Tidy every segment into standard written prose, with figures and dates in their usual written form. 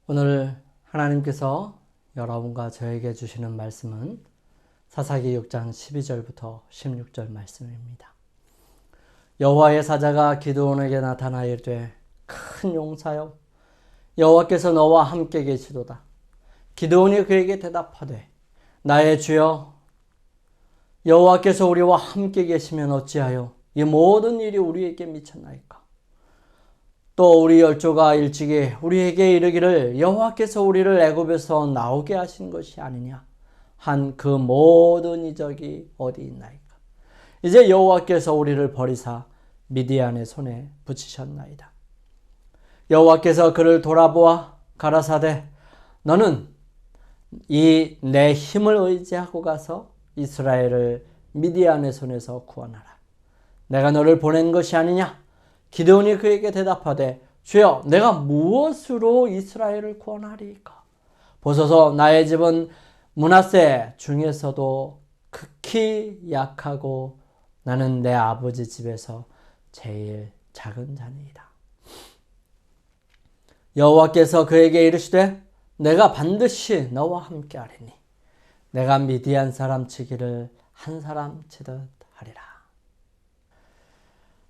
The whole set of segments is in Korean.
오늘 하나님께서 여러분과 저에게 주시는 말씀은 사사기 6장 12절부터 16절 말씀입니다. 여호와의 사자가 기드온에게 나타나 이르되 큰 용사여 여호와께서 너와 함께 계시도다. 기드온이 그에게 대답하되 나의 주여 여호와께서 우리와 함께 계시면 어찌하여 이 모든 일이 우리에게 미쳤나이까. 또 우리 열조가 일찍이 우리에게 이르기를 여호와께서 우리를 애굽에서 나오게 하신 것이 아니냐 한 그 모든 이적이 어디 있나이까. 이제 여호와께서 우리를 버리사 미디안의 손에 붙이셨나이다. 여호와께서 그를 돌아보아 가라사대 너는 이 내 힘을 의지하고 가서 이스라엘을 미디안의 손에서 구원하라. 내가 너를 보낸 것이 아니냐. 기드온이 그에게 대답하되 주여 내가 무엇으로 이스라엘을 구원하리이까. 보소서 나의 집은 므낫세 중에서도 극히 약하고 나는 내 아버지 집에서 제일 작은 자니이다. 여호와께서 그에게 이르시되 내가 반드시 너와 함께 하리니 내가 미디안 사람 치기를 한 사람 치듯 하리라.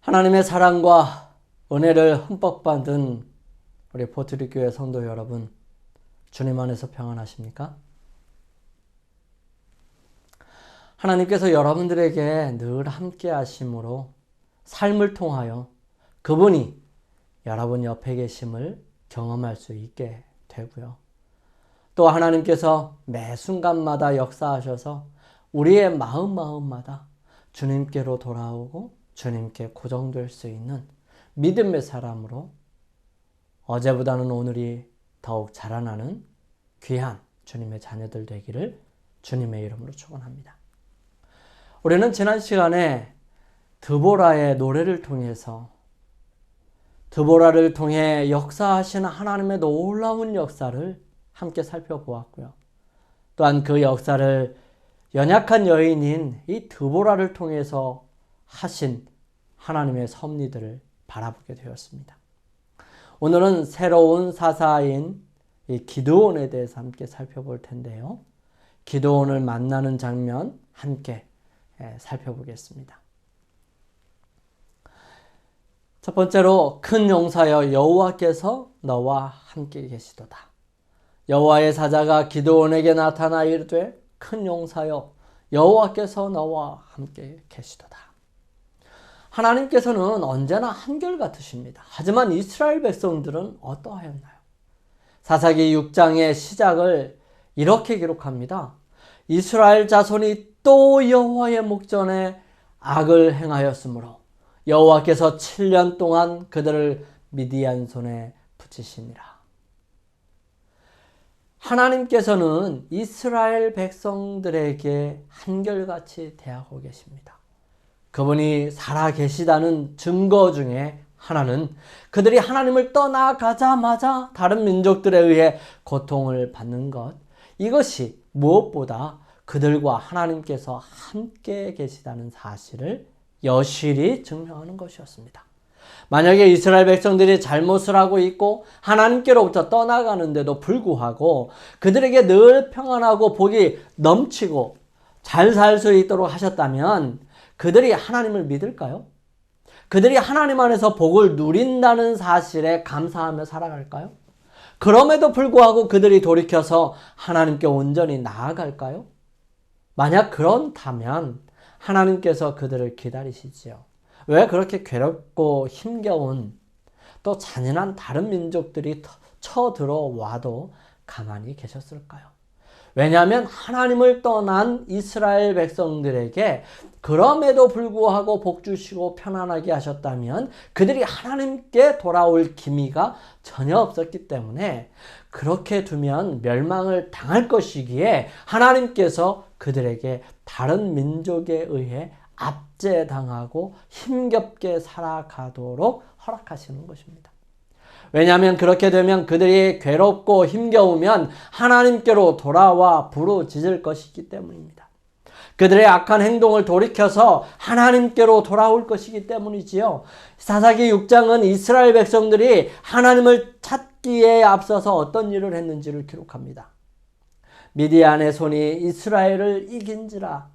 하나님의 사랑과 은혜를 흠뻑 받은 우리 포트리교회 성도 여러분, 주님 안에서 평안하십니까? 하나님께서 여러분들에게 늘 함께 하심으로 삶을 통하여 그분이 여러분 옆에 계심을 경험할 수 있게 되고요. 또 하나님께서 매 순간마다 역사하셔서 우리의 마음마다 주님께로 돌아오고 주님께 고정될 수 있는 믿음의 사람으로 어제보다는 오늘이 더욱 자라나는 귀한 주님의 자녀들 되기를 주님의 이름으로 축원합니다. 우리는 지난 시간에 드보라의 노래를 통해서 드보라를 통해 역사하시는 하나님의 놀라운 역사를 함께 살펴보았고요. 또한 그 역사를 연약한 여인인 이 드보라를 통해서 하신 하나님의 섭리들을 바라보게 되었습니다. 오늘은 새로운 사사인 이 기드온에 대해서 함께 살펴볼 텐데요. 기드온을 만나는 장면 함께 살펴보겠습니다. 첫 번째로 큰 용사여 여호와께서 너와 함께 계시도다. 여호와의 사자가 기드온에게 나타나 이르되 큰 용사여 여호와께서 너와 함께 계시도다. 하나님께서는 언제나 한결같으십니다. 하지만 이스라엘 백성들은 어떠하였나요? 사사기 6장의 시작을 이렇게 기록합니다. 이스라엘 자손이 또 여호와의 목전에 악을 행하였으므로 여호와께서 7년 동안 그들을 미디안 손에 붙이시니라. 하나님께서는 이스라엘 백성들에게 한결같이 대하고 계십니다. 그분이 살아계시다는 증거 중에 하나는 그들이 하나님을 떠나가자마자 다른 민족들에 의해 고통을 받는 것, 이것이 무엇보다 그들과 하나님께서 함께 계시다는 사실을 여실히 증명하는 것이었습니다. 만약에 이스라엘 백성들이 잘못을 하고 있고 하나님께로부터 떠나가는데도 불구하고 그들에게 늘 평안하고 복이 넘치고 잘 살 수 있도록 하셨다면 그들이 하나님을 믿을까요? 그들이 하나님 안에서 복을 누린다는 사실에 감사하며 살아갈까요? 그럼에도 불구하고 그들이 돌이켜서 하나님께 온전히 나아갈까요? 만약 그렇다면 하나님께서 그들을 기다리시지요. 왜 그렇게 괴롭고 힘겨운 또 잔인한 다른 민족들이 쳐들어와도 가만히 계셨을까요? 왜냐하면 하나님을 떠난 이스라엘 백성들에게 그럼에도 불구하고 복 주시고 편안하게 하셨다면 그들이 하나님께 돌아올 기미가 전혀 없었기 때문에 그렇게 두면 멸망을 당할 것이기에 하나님께서 그들에게 다른 민족에 의해 압제당하고 힘겹게 살아가도록 허락하시는 것입니다. 왜냐하면 그렇게 되면 그들이 괴롭고 힘겨우면 하나님께로 돌아와 부르짖을 것이기 때문입니다. 그들의 악한 행동을 돌이켜서 하나님께로 돌아올 것이기 때문이지요. 사사기 6장은 이스라엘 백성들이 하나님을 찾고 잡기에 앞서서 어떤 일을 했는지를 기록합니다. 미디안의 손이 이스라엘을 이긴지라.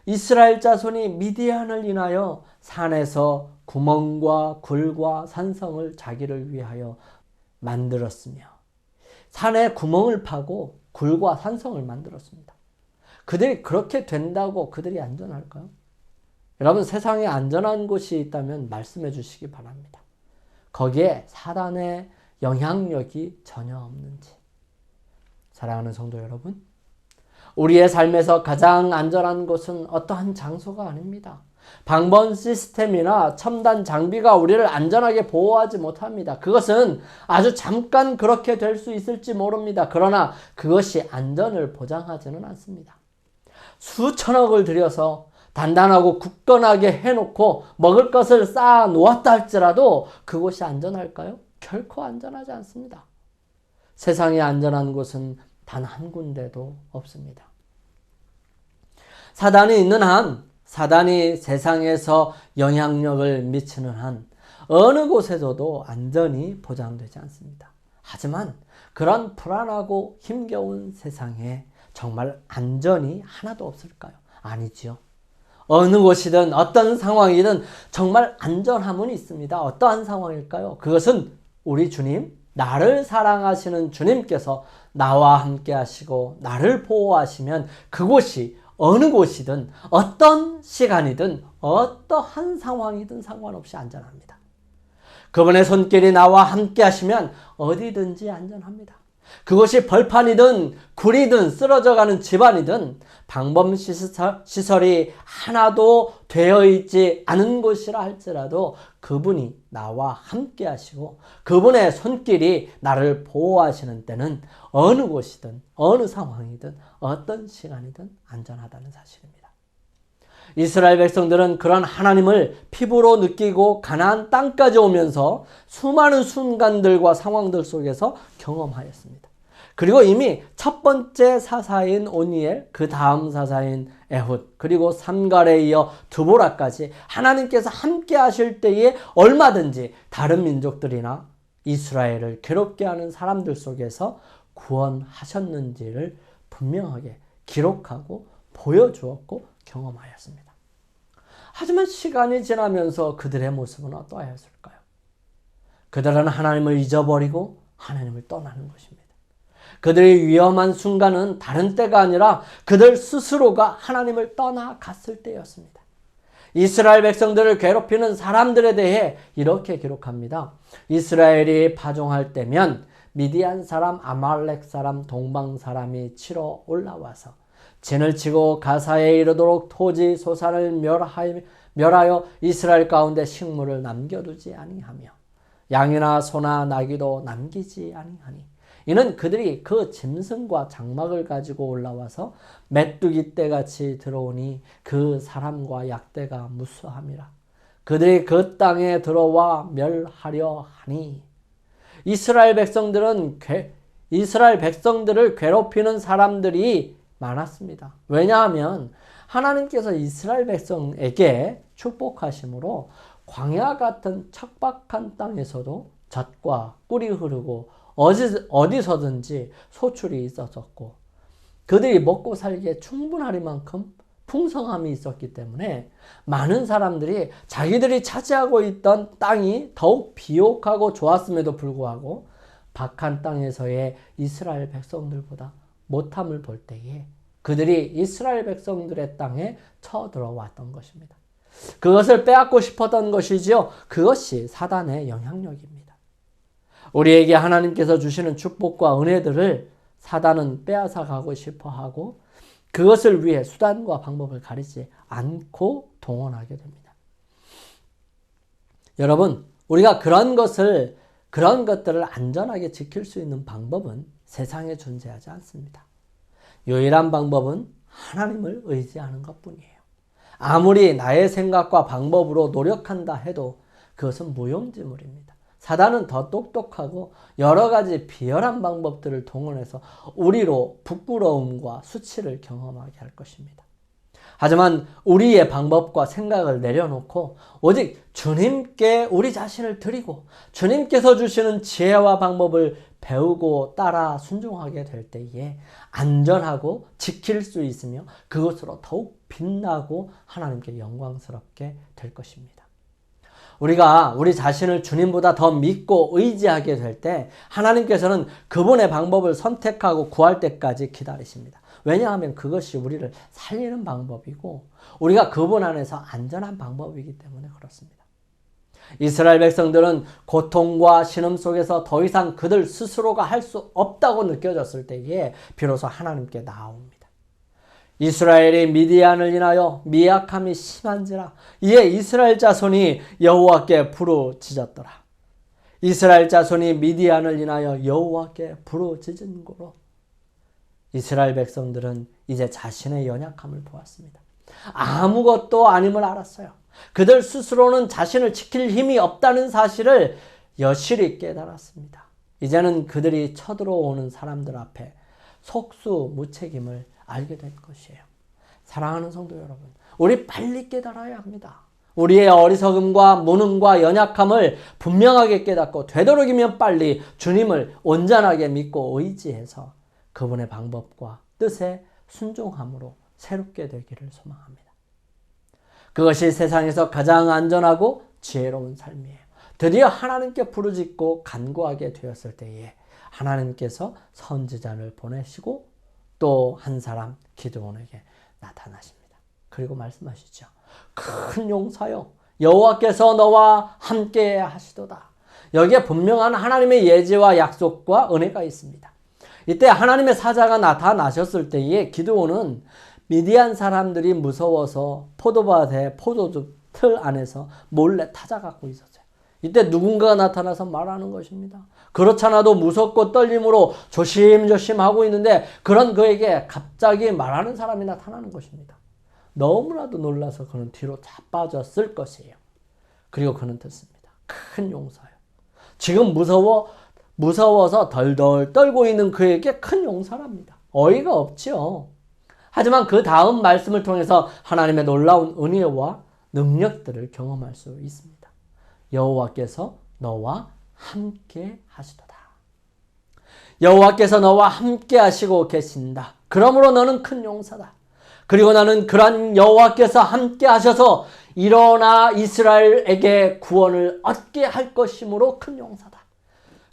이스라엘 자손이 미디안을 인하여 산에서 구멍과 굴과 산성을 자기를 위하여 만들었으며, 산에 구멍을 파고 굴과 산성을 만들었습니다. 그들이 그렇게 된다고 그들이 안전할까요? 여러분, 세상에 안전한 곳이 있다면 말씀해 주시기 바랍니다. 거기에 사단의 영향력이 전혀 없는지. 사랑하는 성도 여러분, 우리의 삶에서 가장 안전한 곳은 어떠한 장소가 아닙니다. 방범 시스템이나 첨단 장비가 우리를 안전하게 보호하지 못합니다. 그것은 아주 잠깐 그렇게 될 수 있을지 모릅니다. 그러나 그것이 안전을 보장하지는 않습니다. 수천억을 들여서 단단하고 굳건하게 해놓고 먹을 것을 쌓아 놓았다 할지라도 그곳이 안전할까요? 결코 안전하지 않습니다. 세상에 안전한 곳은 단 한 군데도 없습니다. 사단이 있는 한, 사단이 세상에서 영향력을 미치는 한 어느 곳에서도 안전이 보장되지 않습니다. 하지만 그런 불안하고 힘겨운 세상에 정말 안전이 하나도 없을까요? 아니지요. 어느 곳이든 어떤 상황이든 정말 안전함은 있습니다. 어떠한 상황일까요? 그것은 우리 주님, 나를 사랑하시는 주님께서 나와 함께 하시고 나를 보호하시면 그곳이 어느 곳이든 어떤 시간이든 어떠한 상황이든 상관없이 안전합니다. 그분의 손길이 나와 함께 하시면 어디든지 안전합니다. 그것이 벌판이든 굴이든 쓰러져가는 집안이든 방범 시설이 하나도 되어 있지 않은 곳이라 할지라도 그분이 나와 함께 하시고 그분의 손길이 나를 보호하시는 때는 어느 곳이든 어느 상황이든 어떤 시간이든 안전하다는 사실입니다. 이스라엘 백성들은 그런 하나님을 피부로 느끼고 가나안 땅까지 오면서 수많은 순간들과 상황들 속에서 경험하였습니다. 그리고 이미 첫 번째 사사인 오니엘, 그 다음 사사인 에훗, 그리고 삼갈에 이어 드보라까지 하나님께서 함께 하실 때에 얼마든지 다른 민족들이나 이스라엘을 괴롭게 하는 사람들 속에서 구원하셨는지를 분명하게 기록하고 보여주었고 경험하였습니다. 하지만 시간이 지나면서 그들의 모습은 어떠하였을까요? 그들은 하나님을 잊어버리고 하나님을 떠나는 것입니다. 그들의 위험한 순간은 다른 때가 아니라 그들 스스로가 하나님을 떠나갔을 때였습니다. 이스라엘 백성들을 괴롭히는 사람들에 대해 이렇게 기록합니다. 이스라엘이 파종할 때면 미디안 사람, 아말렉 사람, 동방 사람이 치러 올라와서 진을 치고 가사에 이르도록 토지 소산을 멸하여 이스라엘 가운데 식물을 남겨두지 아니하며 양이나 소나 나귀도 남기지 아니하니 이는 그들이 그 짐승과 장막을 가지고 올라와서 메뚜기 떼같이 들어오니 그 사람과 약대가 무수함이라. 그들이 그 땅에 들어와 멸하려 하니. 이스라엘 백성들을 괴롭히는 사람들이 많았습니다. 왜냐하면 하나님께서 이스라엘 백성에게 축복하심으로 광야 같은 척박한 땅에서도 젖과 꿀이 흐르고 어디서든지 소출이 있었었고 그들이 먹고 살기에 충분할 만큼 풍성함이 있었기 때문에 많은 사람들이 자기들이 차지하고 있던 땅이 더욱 비옥하고 좋았음에도 불구하고 박한 땅에서의 이스라엘 백성들보다 못함을 볼 때에 그들이 이스라엘 백성들의 땅에 쳐들어왔던 것입니다. 그것을 빼앗고 싶었던 것이지요. 그것이 사단의 영향력입니다. 우리에게 하나님께서 주시는 축복과 은혜들을 사단은 빼앗아 가고 싶어하고 그것을 위해 수단과 방법을 가리지 않고 동원하게 됩니다. 여러분, 우리가 그런 것들을 안전하게 지킬 수 있는 방법은 세상에 존재하지 않습니다. 유일한 방법은 하나님을 의지하는 것뿐이에요. 아무리 나의 생각과 방법으로 노력한다 해도 그것은 무용지물입니다. 사단은 더 똑똑하고 여러 가지 비열한 방법들을 동원해서 우리로 부끄러움과 수치를 경험하게 할 것입니다. 하지만 우리의 방법과 생각을 내려놓고 오직 주님께 우리 자신을 드리고 주님께서 주시는 지혜와 방법을 배우고 따라 순종하게 될 때에 안전하고 지킬 수 있으며 그것으로 더욱 빛나고 하나님께 영광스럽게 될 것입니다. 우리가 우리 자신을 주님보다 더 믿고 의지하게 될 때 하나님께서는 그분의 방법을 선택하고 구할 때까지 기다리십니다. 왜냐하면 그것이 우리를 살리는 방법이고 우리가 그분 안에서 안전한 방법이기 때문에 그렇습니다. 이스라엘 백성들은 고통과 신음 속에서 더 이상 그들 스스로가 할 수 없다고 느껴졌을 때에 비로소 하나님께 나아옵니다. 이스라엘이 미디안을 인하여 미약함이 심한지라 이에 이스라엘 자손이 여호와께 부르짖었더라. 이스라엘 자손이 미디안을 인하여 여호와께 부르짖은 고로 이스라엘 백성들은 이제 자신의 연약함을 보았습니다. 아무것도 아님을 알았어요. 그들 스스로는 자신을 지킬 힘이 없다는 사실을 여실히 깨달았습니다. 이제는 그들이 쳐들어오는 사람들 앞에 속수무책임을 알게 된 것이에요. 사랑하는 성도 여러분, 우리 빨리 깨달아야 합니다. 우리의 어리석음과 무능과 연약함을 분명하게 깨닫고 되도록이면 빨리 주님을 온전하게 믿고 의지해서 그분의 방법과 뜻에 순종함으로 새롭게 되기를 소망합니다. 그것이 세상에서 가장 안전하고 지혜로운 삶이에요. 드디어 하나님께 부르짖고 간구하게 되었을 때에 하나님께서 선지자를 보내시고 또 한 사람 기드온에게 나타나십니다. 그리고 말씀하시죠. 큰 용사여, 여호와께서 너와 함께 하시도다. 여기에 분명한 하나님의 예지와 약속과 은혜가 있습니다. 이때 하나님의 사자가 나타나셨을 때에 기드온은 미디안 사람들이 무서워서 포도밭의 포도주 틀 안에서 몰래 타자갖고 있었어요. 이때 누군가가 나타나서 말하는 것입니다. 그렇잖아도 무섭고 떨림으로 조심조심 하고 있는데 그런 그에게 갑자기 말하는 사람이 나타나는 것입니다. 너무나도 놀라서 그는 뒤로 자빠졌을 것이에요. 그리고 그는 듣습니다. 큰 용사요. 지금 무서워서 덜덜 떨고 있는 그에게 큰 용사랍니다. 어이가 없지요. 하지만 그 다음 말씀을 통해서 하나님의 놀라운 은혜와 능력들을 경험할 수 있습니다. 여호와께서 너와 함께 하시도다. 여호와께서 너와 함께 하시고 계신다. 그러므로 너는 큰 용사다. 그리고 나는 그런 여호와께서 함께 하셔서 일어나 이스라엘에게 구원을 얻게 할 것이므로 큰 용사다.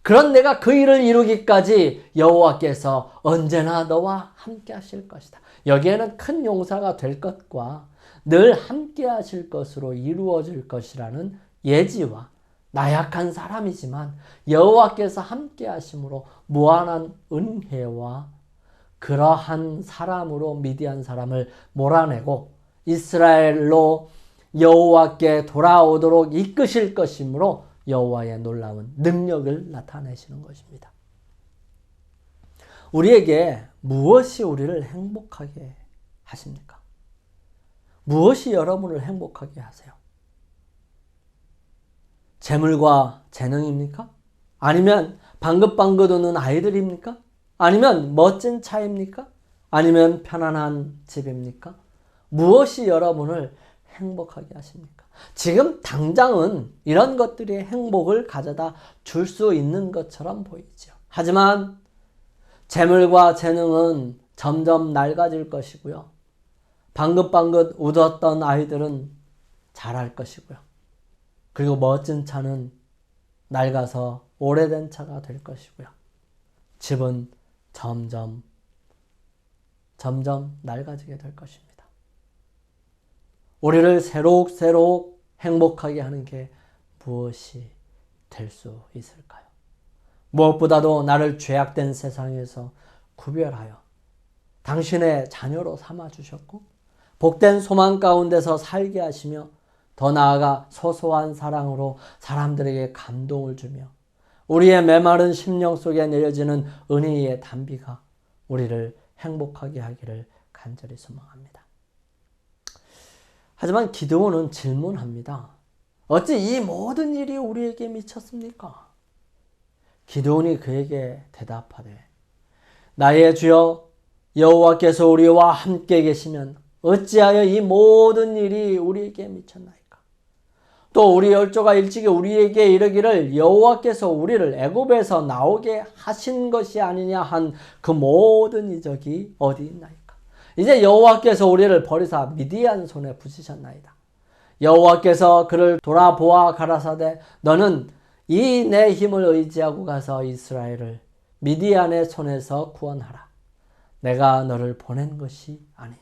그런 내가 그 일을 이루기까지 여호와께서 언제나 너와 함께 하실 것이다. 여기에는 큰 용사가 될 것과 늘 함께 하실 것으로 이루어질 것이라는 예지와 나약한 사람이지만 여호와께서 함께 하심으로 무한한 은혜와 그러한 사람으로 미디안 사람을 몰아내고 이스라엘로 여호와께 돌아오도록 이끄실 것이므로 여호와의 놀라운 능력을 나타내시는 것입니다. 우리에게 무엇이 우리를 행복하게 하십니까? 무엇이 여러분을 행복하게 하세요? 재물과 재능입니까? 아니면 방긋방긋 우는 아이들입니까? 아니면 멋진 차입니까? 아니면 편안한 집입니까? 무엇이 여러분을 행복하게 하십니까? 지금 당장은 이런 것들이 행복을 가져다 줄 수 있는 것처럼 보이죠. 하지만 재물과 재능은 점점 낡아질 것이고요. 방긋방긋 웃었던 아이들은 자랄 것이고요. 그리고 멋진 차는 낡아서 오래된 차가 될 것이고요. 집은 점점 낡아지게 될 것입니다. 우리를 새록새록 행복하게 하는 게 무엇이 될 수 있을까요? 무엇보다도 나를 죄악된 세상에서 구별하여 당신의 자녀로 삼아주셨고 복된 소망 가운데서 살게 하시며 더 나아가 소소한 사랑으로 사람들에게 감동을 주며 우리의 메마른 심령 속에 내려지는 은혜의 단비가 우리를 행복하게 하기를 간절히 소망합니다. 하지만 기드온은 질문합니다. 어찌 이 모든 일이 우리에게 미쳤습니까? 기드온이 그에게 대답하되 나의 주여 여호와께서 우리와 함께 계시면 어찌하여 이 모든 일이 우리에게 미쳤나이까? 또 우리 열조가 일찍이 우리에게 이르기를 여호와께서 우리를 애굽에서 나오게 하신 것이 아니냐 한 그 모든 이적이 어디 있나이까? 이제 여호와께서 우리를 버리사 미디안 손에 붙이셨나이다. 여호와께서 그를 돌아보아 가라사대 너는 이 내 힘을 의지하고 가서 이스라엘을 미디안의 손에서 구원하라. 내가 너를 보낸 것이 아니냐.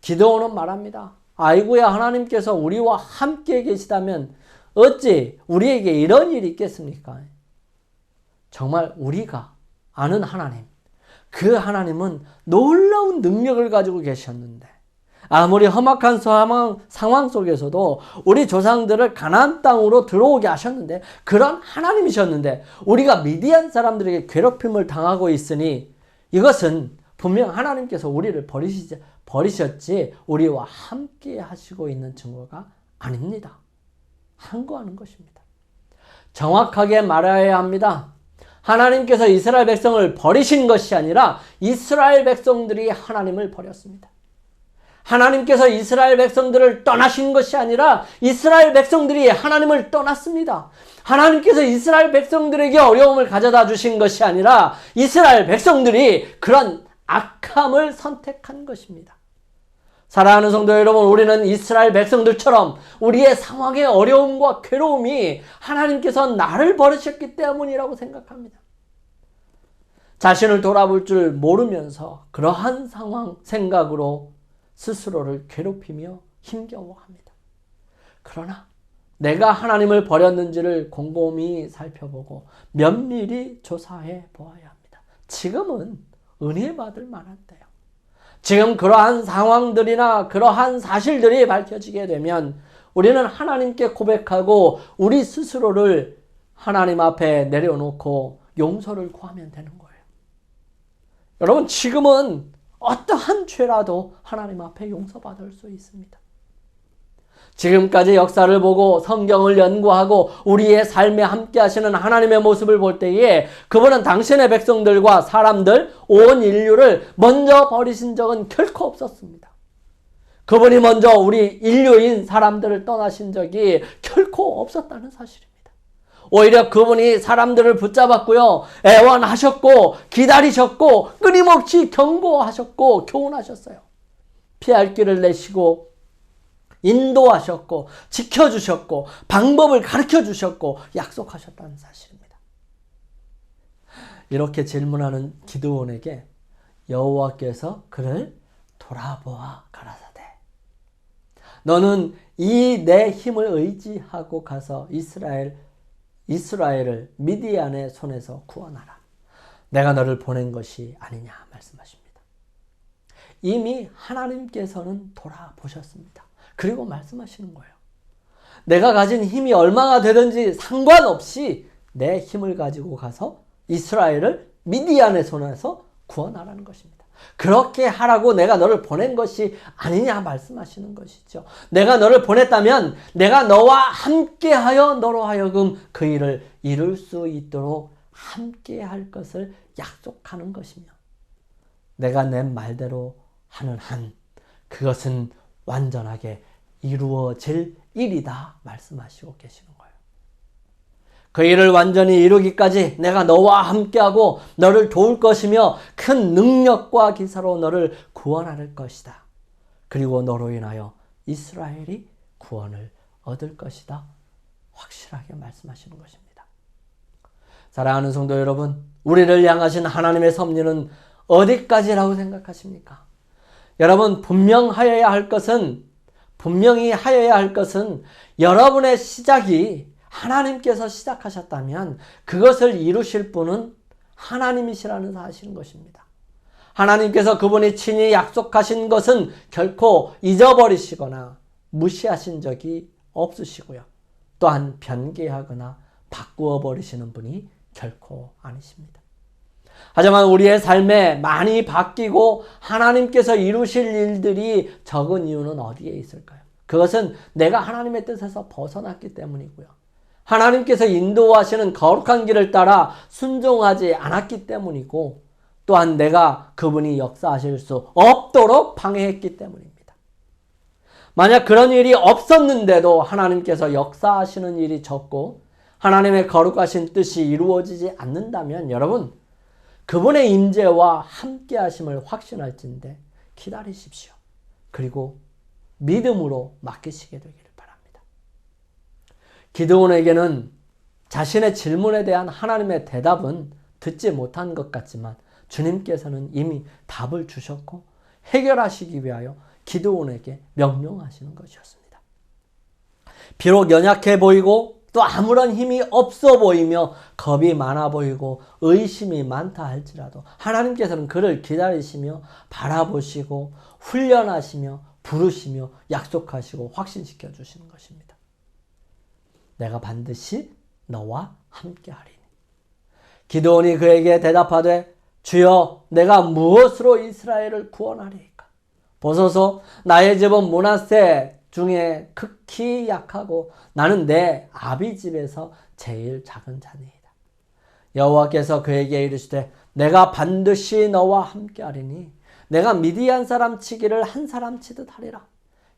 기드온은 말합니다. 아이고야, 하나님께서 우리와 함께 계시다면 어찌 우리에게 이런 일이 있겠습니까? 정말 우리가 아는 하나님, 그 하나님은 놀라운 능력을 가지고 계셨는데 아무리 험악한 상황 속에서도 우리 조상들을 가나안 땅으로 들어오게 하셨는데 그런 하나님이셨는데 우리가 미디안 사람들에게 괴롭힘을 당하고 있으니 이것은 분명 하나님께서 우리를 버리셨지 우리와 함께 하시고 있는 증거가 아닙니다. 항거하는 것입니다. 정확하게 말해야 합니다. 하나님께서 이스라엘 백성을 버리신 것이 아니라 이스라엘 백성들이 하나님을 버렸습니다. 하나님께서 이스라엘 백성들을 떠나신 것이 아니라 이스라엘 백성들이 하나님을 떠났습니다. 하나님께서 이스라엘 백성들에게 어려움을 가져다 주신 것이 아니라 이스라엘 백성들이 그런 악함을 선택한 것입니다. 사랑하는 성도 여러분, 우리는 이스라엘 백성들처럼 우리의 상황의 어려움과 괴로움이 하나님께서 나를 버리셨기 때문이라고 생각합니다. 자신을 돌아볼 줄 모르면서 그러한 생각으로 스스로를 괴롭히며 힘겨워합니다. 그러나 내가 하나님을 버렸는지를 곰곰이 살펴보고 면밀히 조사해 보아야 합니다. 지금은 은혜 받을 만한 때요. 지금 그러한 상황들이나 그러한 사실들이 밝혀지게 되면 우리는 하나님께 고백하고 우리 스스로를 하나님 앞에 내려놓고 용서를 구하면 되는 거예요. 여러분, 지금은 어떠한 죄라도 하나님 앞에 용서받을 수 있습니다. 지금까지 역사를 보고 성경을 연구하고 우리의 삶에 함께 하시는 하나님의 모습을 볼 때에 그분은 당신의 백성들과 사람들, 온 인류를 먼저 버리신 적은 결코 없었습니다. 그분이 먼저 우리 인류인 사람들을 떠나신 적이 결코 없었다는 사실입니다. 오히려 그분이 사람들을 붙잡았고요, 애원하셨고 기다리셨고 끊임없이 경고하셨고 교훈하셨어요. 피할 길을 내시고 인도하셨고 지켜주셨고 방법을 가르쳐주셨고 약속하셨다는 사실입니다. 이렇게 질문하는 기드온에게 여호와께서 그를 돌아보아 가라사대 너는 이 내 힘을 의지하고 가서 이스라엘을 미디안의 손에서 구원하라. 내가 너를 보낸 것이 아니냐 말씀하십니다. 이미 하나님께서는 돌아보셨습니다. 그리고 말씀하시는 거예요. 내가 가진 힘이 얼마나 되든지 상관없이 내 힘을 가지고 가서 이스라엘을 미디안의 손에서 구원하라는 것입니다. 그렇게 하라고 내가 너를 보낸 것이 아니냐 말씀하시는 것이죠. 내가 너를 보냈다면 내가 너와 함께하여 너로 하여금 그 일을 이룰 수 있도록 함께할 것을 약속하는 것이며 내가 내 말대로 하는 한 그것은 완전하게 이루어질 일이다 말씀하시고 계시는 거예요. 그 일을 완전히 이루기까지 내가 너와 함께하고 너를 도울 것이며 큰 능력과 기사로 너를 구원할 것이다. 그리고 너로 인하여 이스라엘이 구원을 얻을 것이다. 확실하게 말씀하시는 것입니다. 사랑하는 성도 여러분, 우리를 향하신 하나님의 섭리는 어디까지라고 생각하십니까? 여러분, 분명히 하여야 할 것은 여러분의 시작이 하나님께서 시작하셨다면 그것을 이루실 분은 하나님이시라는 사실인 것입니다. 하나님께서 그분이 친히 약속하신 것은 결코 잊어버리시거나 무시하신 적이 없으시고요. 또한 변개하거나 바꾸어 버리시는 분이 결코 아니십니다. 하지만 우리의 삶에 많이 바뀌고 하나님께서 이루실 일들이 적은 이유는 어디에 있을까요? 그것은 내가 하나님의 뜻에서 벗어났기 때문이고요. 하나님께서 인도하시는 거룩한 길을 따라 순종하지 않았기 때문이고 또한 내가 그분이 역사하실 수 없도록 방해했기 때문입니다. 만약 그런 일이 없었는데도 하나님께서 역사하시는 일이 적고 하나님의 거룩하신 뜻이 이루어지지 않는다면 여러분, 그분의 임재와 함께 하심을 확신할진대 기다리십시오. 그리고 믿음으로 맡기시게 되기를 바랍니다. 기드온에게는 자신의 질문에 대한 하나님의 대답은 듣지 못한 것 같지만 주님께서는 이미 답을 주셨고 해결하시기 위하여 기드온에게 명령하시는 것이었습니다. 비록 연약해 보이고 또 아무런 힘이 없어 보이며 겁이 많아 보이고 의심이 많다 할지라도 하나님께서는 그를 기다리시며 바라보시고 훈련하시며 부르시며 약속하시고 확신시켜 주시는 것입니다. 내가 반드시 너와 함께하리니. 기드온이 그에게 대답하되 주여 내가 무엇으로 이스라엘을 구원하리이까? 보소서 나의 집은 므낫세 중에 극히 약하고 나는 내 아비 집에서 제일 작은 자니이다. 여호와께서 그에게 이르시되 내가 반드시 너와 함께하리니 내가 미디안 사람 치기를 한 사람 치듯 하리라.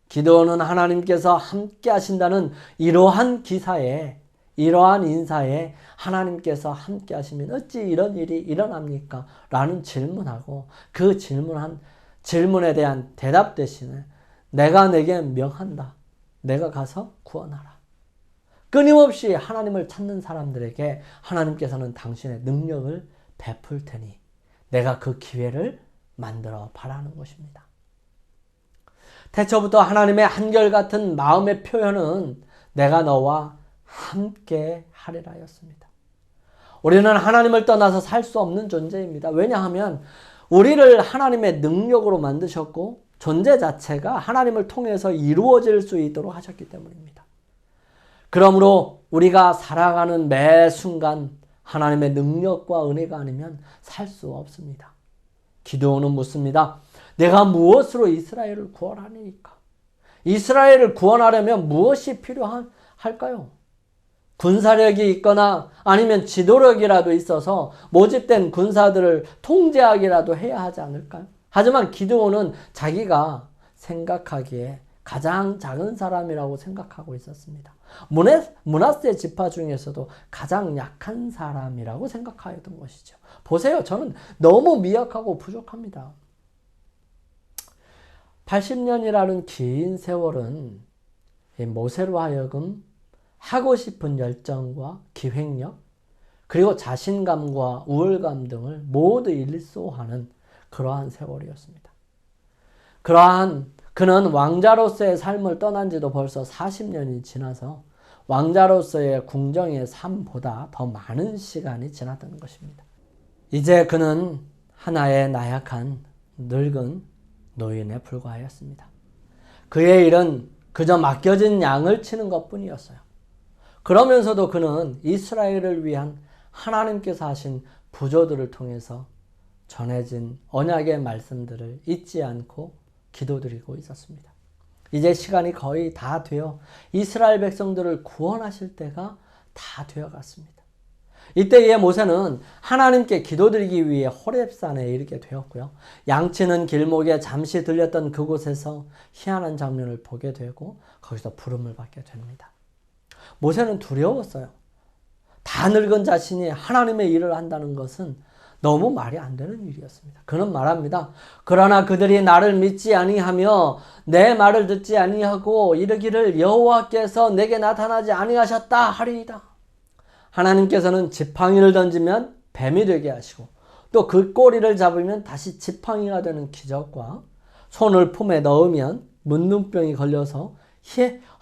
기드온은 하나님께서 함께 하신다는 이러한 기사에 이러한 인사에 하나님께서 함께 하시면 어찌 이런 일이 일어납니까? 라는 질문하고 그 질문에 대한 대답 대신에 내가 내게 명한다. 내가 가서 구원하라. 끊임없이 하나님을 찾는 사람들에게 하나님께서는 당신의 능력을 베풀 테니 내가 그 기회를 만들어 바라는 것입니다. 태초부터 하나님의 한결같은 마음의 표현은 내가 너와 함께 하리라였습니다. 우리는 하나님을 떠나서 살 수 없는 존재입니다. 왜냐하면 우리를 하나님의 능력으로 만드셨고 존재 자체가 하나님을 통해서 이루어질 수 있도록 하셨기 때문입니다. 그러므로 우리가 살아가는 매 순간 하나님의 능력과 은혜가 아니면 살 수 없습니다. 기드온은 묻습니다. 내가 무엇으로 이스라엘을 구원하리이까? 이스라엘을 구원하려면 무엇이 필요할까요? 군사력이 있거나 아니면 지도력이라도 있어서 모집된 군사들을 통제하기라도 해야 하지 않을까요? 하지만 기드온은 자기가 생각하기에 가장 작은 사람이라고 생각하고 있었습니다. 므낫세 지파 중에서도 가장 약한 사람이라고 생각하였던 것이죠. 보세요. 저는 너무 미약하고 부족합니다. 80년이라는 긴 세월은 모세로 하여금 하고 싶은 열정과 기획력 그리고 자신감과 우월감 등을 모두 일소하는 그러한 세월이었습니다. 그는 왕자로서의 삶을 떠난 지도 벌써 40년이 지나서 왕자로서의 궁정의 삶보다 더 많은 시간이 지났던 것입니다. 이제 그는 하나의 나약한 늙은 노인에 불과하였습니다. 그의 일은 그저 맡겨진 양을 치는 것뿐이었어요. 그러면서도 그는 이스라엘을 위한 하나님께서 하신 부조들을 통해서 전해진 언약의 말씀들을 잊지 않고 기도드리고 있었습니다. 이제 시간이 거의 다 되어 이스라엘 백성들을 구원하실 때가 다 되어갔습니다. 이때에 모세는 하나님께 기도드리기 위해 호렙산에 이르게 되었고요. 양치는 길목에 잠시 들렸던 그곳에서 희한한 장면을 보게 되고 거기서 부름을 받게 됩니다. 모세는 두려웠어요. 다 늙은 자신이 하나님의 일을 한다는 것은 너무 말이 안 되는 일이었습니다. 그는 말합니다. 그러나 그들이 나를 믿지 아니하며 내 말을 듣지 아니하고 이르기를 여호와께서 내게 나타나지 아니하셨다 하리이다. 하나님께서는 지팡이를 던지면 뱀이 되게 하시고 또 그 꼬리를 잡으면 다시 지팡이가 되는 기적과 손을 품에 넣으면 문둥병이 걸려서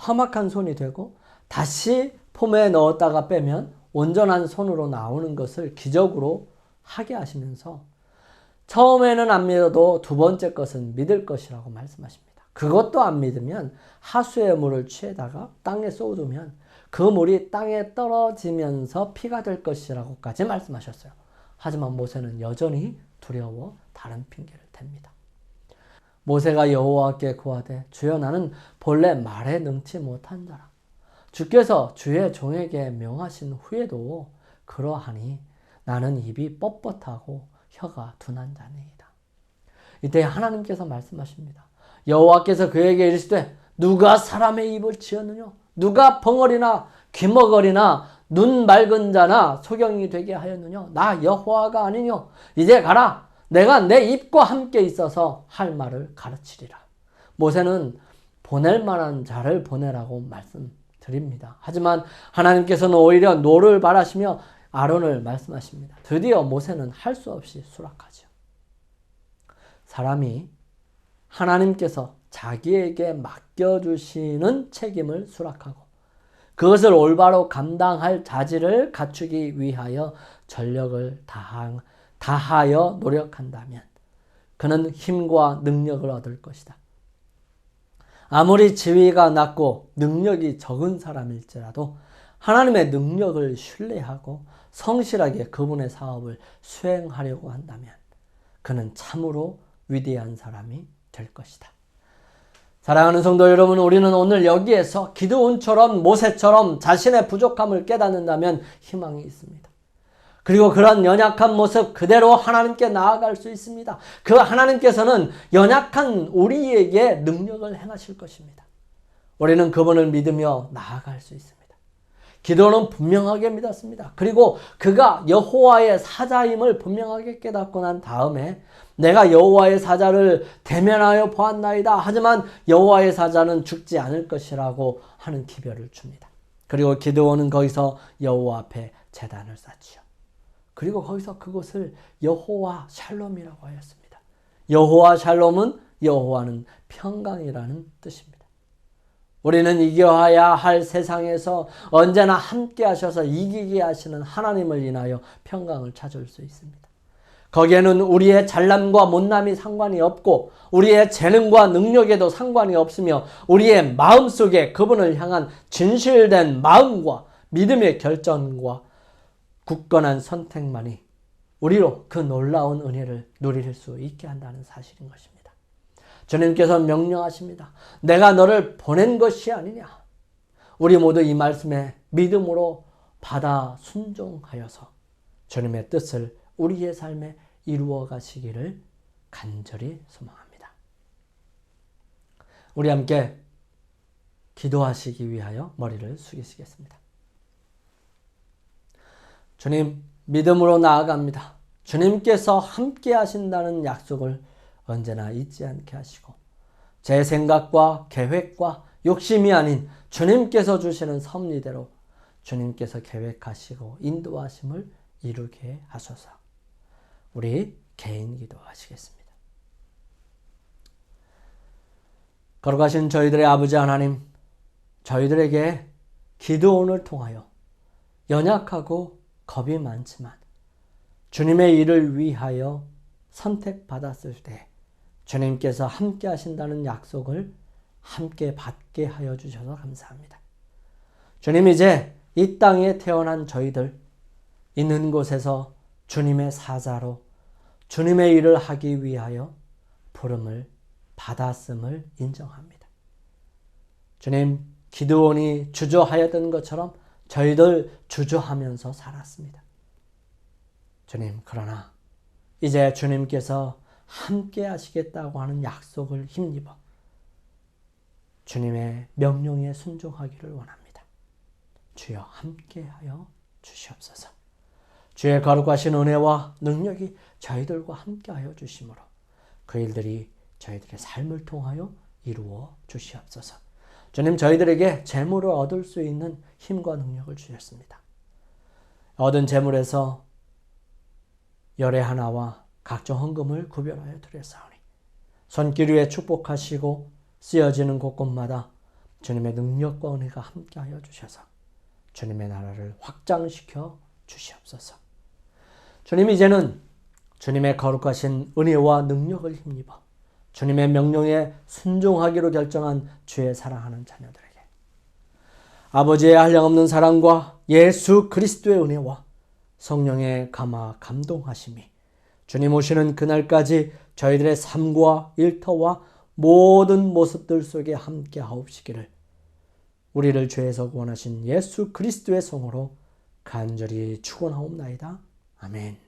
험악한 손이 되고 다시 품에 넣었다가 빼면 온전한 손으로 나오는 것을 기적으로 하게 하시면서 처음에는 안 믿어도 두 번째 것은 믿을 것이라고 말씀하십니다. 그것도 안 믿으면 하수의 물을 취해다가 땅에 쏟으면 그 물이 땅에 떨어지면서 피가 될 것이라고까지 말씀하셨어요. 하지만 모세는 여전히 두려워 다른 핑계를 댑니다. 모세가 여호와께 구하되 주여 나는 본래 말에 능치 못한 자라. 주께서 주의 종에게 명하신 후에도 그러하니 나는 입이 뻣뻣하고 혀가 둔한 자니이다. 이때 하나님께서 말씀하십니다. 여호와께서 그에게 이르시되 누가 사람의 입을 지었느냐? 누가 벙어리나 귀머거리나 눈 맑은 자나 소경이 되게 하였느냐? 나 여호와가 아니뇨. 이제 가라. 내가 내 입과 함께 있어서 할 말을 가르치리라. 모세는 보낼 만한 자를 보내라고 말씀드립니다. 하지만 하나님께서는 오히려 노를 바라시며 아론을 말씀하십니다. 드디어 모세는 할 수 없이 수락하죠. 사람이 하나님께서 자기에게 맡겨주시는 책임을 수락하고 그것을 올바로 감당할 자질을 갖추기 위하여 전력을 다하여 노력한다면 그는 힘과 능력을 얻을 것이다. 아무리 지위가 낮고 능력이 적은 사람일지라도 하나님의 능력을 신뢰하고 성실하게 그분의 사업을 수행하려고 한다면 그는 참으로 위대한 사람이 될 것이다. 사랑하는 성도 여러분, 우리는 오늘 여기에서 기드온처럼 모세처럼 자신의 부족함을 깨닫는다면 희망이 있습니다. 그리고 그런 연약한 모습 그대로 하나님께 나아갈 수 있습니다. 그 하나님께서는 연약한 우리에게 능력을 행하실 것입니다. 우리는 그분을 믿으며 나아갈 수 있습니다. 기도는 분명하게 믿었습니다. 그리고 그가 여호와의 사자임을 분명하게 깨닫고 난 다음에 내가 여호와의 사자를 대면하여 보았나이다. 하지만 여호와의 사자는 죽지 않을 것이라고 하는 기별을 줍니다. 그리고 기드온은 거기서 여호와 앞에 제단을 쌓지요. 그리고 거기서 그곳을 여호와 샬롬이라고 하였습니다. 여호와 샬롬은 여호와는 평강이라는 뜻입니다. 우리는 이겨야 할 세상에서 언제나 함께 하셔서 이기게 하시는 하나님을 인하여 평강을 찾을 수 있습니다. 거기에는 우리의 잘남과 못남이 상관이 없고 우리의 재능과 능력에도 상관이 없으며 우리의 마음속에 그분을 향한 진실된 마음과 믿음의 결정과 굳건한 선택만이 우리로 그 놀라운 은혜를 누릴 수 있게 한다는 사실인 것입니다. 주님께서 명령하십니다. 내가 너를 보낸 것이 아니냐. 우리 모두 이 말씀에 믿음으로 받아 순종하여서 주님의 뜻을 우리의 삶에 이루어 가시기를 간절히 소망합니다. 우리 함께 기도하시기 위하여 머리를 숙이시겠습니다. 주님, 믿음으로 나아갑니다. 주님께서 함께 하신다는 약속을 언제나 잊지 않게 하시고 제 생각과 계획과 욕심이 아닌 주님께서 주시는 섭리대로 주님께서 계획하시고 인도하심을 이루게 하소서. 우리 개인 기도하시겠습니다. 거룩하신 저희들의 아버지 하나님, 저희들에게 기드온을 통하여 연약하고 겁이 많지만 주님의 일을 위하여 선택받았을 때 주님께서 함께 하신다는 약속을 함께 받게 하여 주셔서 감사합니다. 주님, 이제 이 땅에 태어난 저희들 있는 곳에서 주님의 사자로 주님의 일을 하기 위하여 부름을 받았음을 인정합니다. 주님, 기드온이 주저하였던 것처럼 저희들 주저하면서 살았습니다. 주님, 그러나 이제 주님께서 함께 하시겠다고 하는 약속을 힘입어 주님의 명령에 순종하기를 원합니다. 주여 함께하여 주시옵소서. 주의 거룩하신 은혜와 능력이 저희들과 함께하여 주심으로 그 일들이 저희들의 삶을 통하여 이루어 주시옵소서. 주님, 저희들에게 재물을 얻을 수 있는 힘과 능력을 주셨습니다. 얻은 재물에서 열의 하나와 각종 헌금을 구별하여 드렸사오니 손길 위에 축복하시고 쓰여지는 곳곳마다 주님의 능력과 은혜가 함께하여 주셔서 주님의 나라를 확장시켜 주시옵소서. 주님, 이제는 주님의 거룩하신 은혜와 능력을 힘입어 주님의 명령에 순종하기로 결정한 주의 사랑하는 자녀들에게 아버지의 한량없는 사랑과 예수 그리스도의 은혜와 성령의 감화 감동하심이 주님 오시는 그날까지 저희들의 삶과 일터와 모든 모습들 속에 함께 하옵시기를 우리를 죄에서 구원하신 예수 그리스도의 성으로 간절히 축원하옵나이다. 아멘.